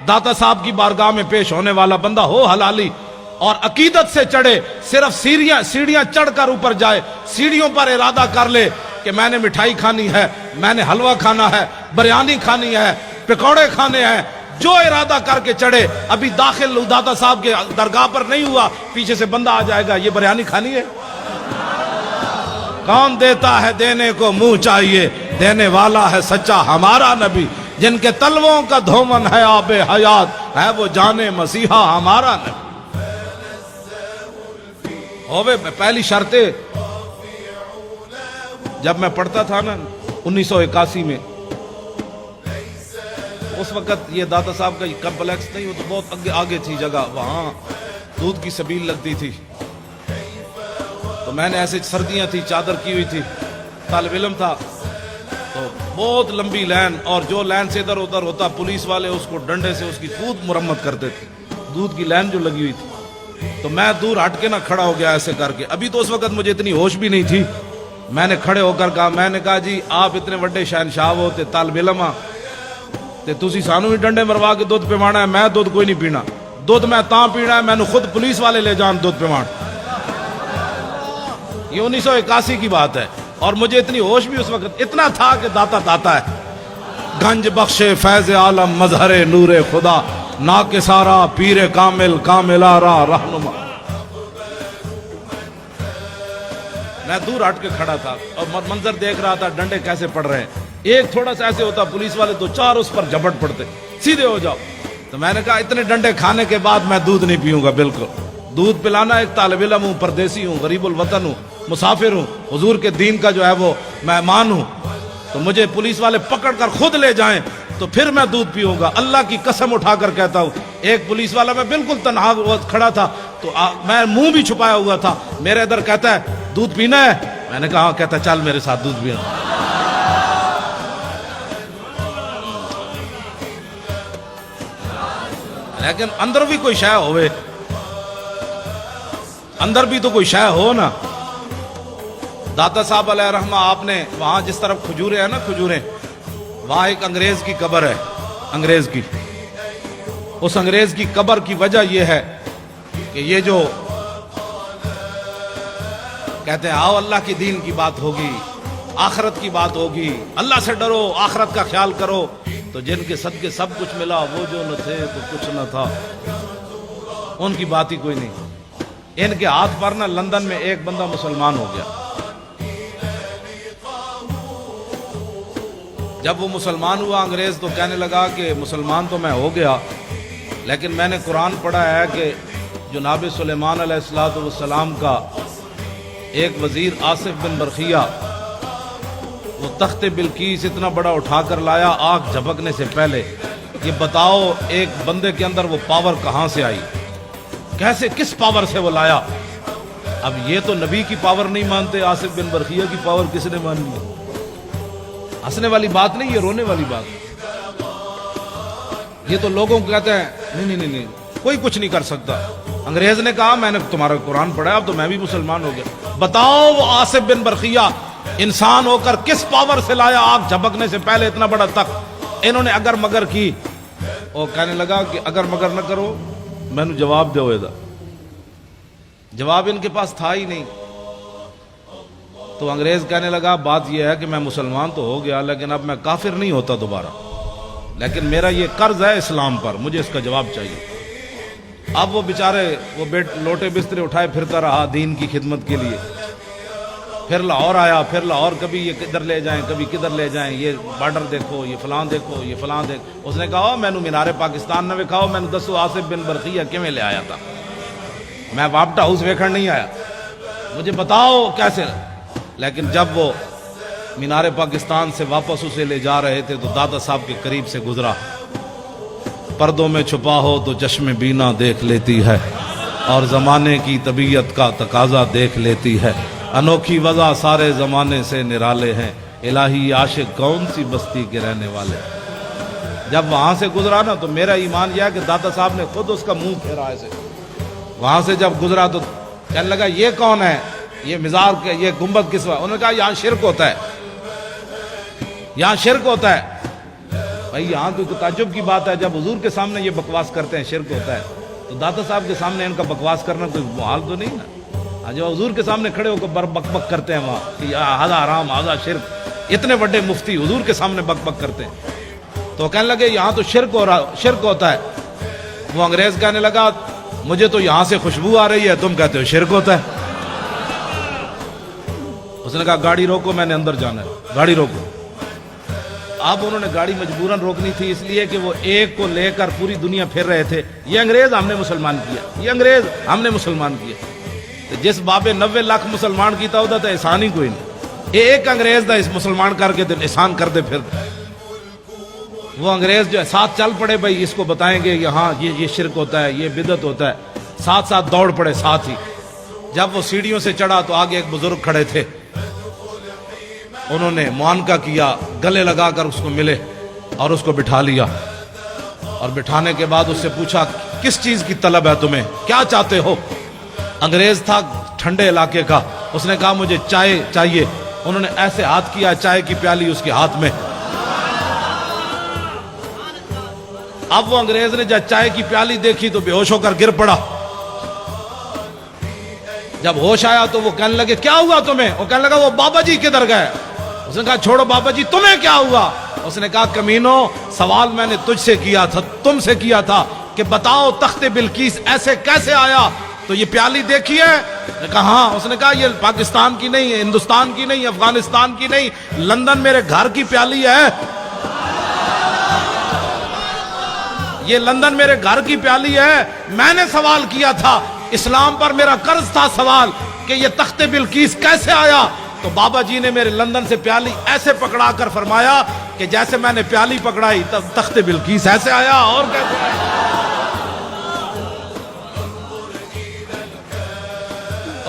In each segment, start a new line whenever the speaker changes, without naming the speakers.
दाता साहब की बारगाह में पेश होने वाला बंदा हो हलाली और अकीदत से चढ़े, सिर्फ सीढ़ियां चढ़कर ऊपर जाए, सीढ़ियों पर इरादा कर ले कि मैंने मिठाई खानी है, मैंने हलवा खाना है, बिरयानी खानी है, पकौड़े खाने हैं, जो इरादा करके चढ़े, अभी दाखिल दाता साहब के दरगाह पर नहीं हुआ, पीछे से बंदा आ जाएगा, ये बिरयानी खानी है। कौन देता है देने को मुंह चाहिए, देने वाला है सच्चा हमारा नबी, जिनके तलवों का धोमन है आबे हयात, है वो जाने मसीहा हमारा नबी। होवे पहली शर्ते, जब मैं पढ़ता था ना 1981 में, उस वक्त ये दाता साहब का कम्प्लेक्स नहीं, वो तो बहुत आगे थी जगह, वहाँ दूध की सबील लगती थी। तो मैंने ऐसे, सर्दियाँ थी, चादर की हुई थी, तालिब इल्म था, तो बहुत लंबी लाइन, और जो लाइन से इधर उधर होता पुलिस वाले उसको डंडे से उसकी खूब मुरम्मत करते थे, दूध की लाइन जो लगी हुई थी। तो मैं दूर हट के ना खड़ा हो गया ऐसे करके। अभी तो उस वक्त मुझे इतनी होश भी नहीं थी। मैंने खड़े होकर कहा, मैंने कहा जी आप इतने बड़े शहनशाह हो ते तालिब इल्म ते तुसी सानू भी डंडे मरवा के दुध पिवाना है, मैं दुध कोई नहीं पीना, दुध मैं तां पीना है मैंने खुद पुलिस वाले ले जान दुध पिवान। ये 1981 की बात है, और मुझे इतनी होश भी उस वक्त इतना था कि दाता दाता है। गंज बख्शे फैज आलम मजहरे नूरे खुदा, ना के सारा पीरे कामिल कामिलारा रहनुमा। मैं दूर हट के खड़ा था और मंजर देख रहा था, डंडे कैसे पड़ रहे हैं। एक थोड़ा सा ऐसे होता पुलिस वाले तो चार उस पर झपट पड़ते, सीधे हो जाओ। तो मैंने कहा इतने डंडे खाने के बाद मैं दूध नहीं पीऊंगा, बिल्कुल दूध पिलाना, एक तालिब इल्म हूँ, परदेसी हूँ, गरीबुल वतन हूँ, मुसाफिर हूँ, हुजूर के दीन का जो है वो मेहमान हूँ, तो मुझे पुलिस वाले पकड़ कर खुद ले जाएं तो फिर मैं दूध पीऊंगा। अल्लाह की कसम उठाकर कहता हूँ, एक पुलिस वाला, मैं बिल्कुल तन्हा खड़ा था, तो मैं मुंह भी छुपाया हुआ था, मेरे इधर कहता है दूध पीना है, मैंने कहा कहता चल मेरे साथ दूध पीना। लेकिन अंदर भी कोई शय होवे, अंदर भी तो कोई शय हो ना। दाता साहब अलैहि रहमा, आपने वहां जिस तरफ खजूरें है ना, खजूरें, वहां एक अंग्रेज की कब्र है, अंग्रेज की। उस अंग्रेज की कब्र की वजह यह है कि ये जो कहते हैं आओ अल्लाह की दीन की बात होगी, आखिरत की बात होगी, अल्लाह से डरो, आखिरत का ख्याल करो, तो जिनके सदके सब कुछ मिला, वो जो न थे तो कुछ न था, उनकी बात ही कोई नहीं। इनके हाथ पर ना लंदन में एक बंदा मुसलमान हो गया। जब वो मुसलमान हुआ अंग्रेज, तो कहने लगा कि मुसलमान तो मैं हो गया, लेकिन मैंने कुरान पढ़ा है कि जनाब सुलेमान अलैहिस्सलाम का एक वजीर आसिफ बिन बरखिया, वो तख्ते बिल्कीस इतना बड़ा उठाकर लाया आग झपकने से पहले। ये बताओ एक बंदे के अंदर वो पावर कहां से आई, कैसे, किस पावर से वो लाया? अब ये तो नबी की पावर नहीं मानते, आसिफ बिन बरखिया की पावर किसने मानी है? हंसने वाली बात नहीं, ये रोने वाली बात। ये तो लोगों को कहते हैं नहीं नहीं नहीं, कोई कुछ नहीं कर सकता। अंग्रेज ने कहा मैंने तुम्हारा कुरान पढ़ा, अब तो मैं भी मुसलमान हो गया। बताओ वो आसिफ बिन बरखिया इंसान होकर किस पावर से लाया आग झपकने से पहले इतना बड़ा तख्त? इन्होंने अगर मगर की, और कहने लगा कि अगर मगर न करो, मैंने जवाब दो। जवाब इनके पास था ही नहीं। तो अंग्रेज कहने लगा बात यह है कि मैं मुसलमान तो हो गया, लेकिन अब मैं काफिर नहीं होता दोबारा, लेकिन मेरा ये कर्ज है इस्लाम पर, मुझे इसका जवाब चाहिए। अब वो बेचारे वो लोटे बिस्तरे उठाए फिरता रहा दीन की खिदमत के लिए। फिर लाहौर आया, फिर लाहौर कभी ये किधर ले जाएं, कभी किधर ले जाएं, ये बॉर्डर देखो, ये फलां देखो, ये फलां देखो। उसने कहा मैनू मीनारे पाकिस्तान ने विखाओ, मैनू दसो आसिफ बिन बरखिया किवें ले आया था, मैं वापटा हाउस वेखण नहीं आया, मुझे बताओ कैसे। लेकिन जब वो मीनारे पाकिस्तान से वापस उसे ले जा रहे थे तो दादा साहब के करीब से गुजरा। पर्दों में छुपा हो तो चश्मे बीना देख लेती है, और जमाने की तबीयत का तकाजा देख लेती है। अनोखी वजह सारे जमाने से निराले हैं, इलाही आशिक कौन सी बस्ती के रहने वाले। जब वहां से गुजरा ना तो मेरा ईमान यह है कि दादा साहब ने खुद उसका मुंह फेरा ऐसे। वहां से जब गुजरा तो कहने लगा ये कौन है, ये मिजार के, ये गुंबद किस? उन्होंने कहा यहाँ शिरक होता है, यहाँ शिरक होता है। بھائی یہاں تو تعجب کی بات ہے، جب حضور کے سامنے یہ بکواس کرتے ہیں شرک ہوتا ہے، تو داتا صاحب کے سامنے ان کا بکواس کرنا کوئی محال تو نہیں نا۔ جو حضور کے سامنے کھڑے ہو کر بک بک کرتے ہیں وہاں کہ ہذا حرام ہذا شرک، اتنے بڑے مفتی حضور کے سامنے بک بک کرتے ہیں، تو کہنے لگے یہاں تو شرک ہوتا ہے۔ وہ انگریز کہنے لگا مجھے تو یہاں سے خوشبو آ رہی ہے، تم کہتے ہو شرک ہوتا ہے۔ اس نے کہا گاڑی روکو، میں نے اندر جانا ہے، گاڑی روکو۔ اب انہوں نے گاڑی مجبوراً روکنی تھی، اس لیے کہ وہ ایک کو لے کر پوری دنیا پھر رہے تھے، یہ انگریز ہم نے مسلمان کیا، یہ انگریز ہم نے مسلمان کیا۔ جس بابے 90 لاکھ مسلمان کیتا ہوتا تھا احسان ہی کوئی نہیں، ایک انگریز دا اس مسلمان کر کے احسان کر دے پھر۔ وہ انگریز جو ہے ساتھ چل پڑے، بھائی اس کو بتائیں گے یہاں یہ شرک ہوتا ہے، یہ بدعت ہوتا ہے، ساتھ ساتھ دوڑ پڑے ساتھ ہی۔ جب وہ سیڑھیوں سے چڑھا تو آگے ایک بزرگ کھڑے تھے، انہوں نے معانقہ کیا، گلے لگا کر اس کو ملے اور اس کو بٹھا لیا، اور بٹھانے کے بعد اس سے پوچھا کس چیز کی طلب ہے تمہیں، کیا چاہتے ہو؟ انگریز تھا ٹھنڈے علاقے کا، اس نے کہا مجھے چائے چاہیے۔ انہوں نے ایسے ہاتھ کیا، چائے کی پیالی اس کے ہاتھ میں۔ اب وہ انگریز نے جب چائے کی پیالی دیکھی تو بے ہوش ہو کر گر پڑا۔ جب ہوش آیا تو وہ کہنے لگے کیا ہوا تمہیں؟ وہ کہنے لگا وہ بابا جی کدھر گئے؟ اس نے کہا چھوڑو بابا جی، تمہیں کیا ہوا؟ اس نے کہا کمینو، سوال میں نے تجھ سے کیا تھا، تم سے کیا تھا کہ بتاؤ تخت بلقیس ایسے کیسے آیا؟ تو یہ پیالی دیکھی ہے؟ نے کہا ہاں۔ اس نے کہا یہ پاکستان کی نہیں ہے، ہندوستان کی نہیں، افغانستان کی نہیں، لندن میرے گھر کی پیالی ہے، یہ لندن میرے گھر کی پیالی ہے۔ میں نے سوال کیا تھا، اسلام پر میرا قرض تھا سوال کہ یہ تخت بلقیس کیسے آیا؟ تو بابا جی نے میرے لندن سے پیالی ایسے پکڑا کر فرمایا کہ جیسے میں نے پیالی پکڑائی تب تخت بلقیس ایسے آیا، اور کیسے آیا؟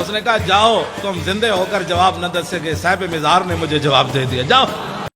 اس نے کہا جاؤ، تم زندے ہو کر جواب نہ دے سکے، صاحب مزار نے مجھے جواب دے دیا، جاؤ۔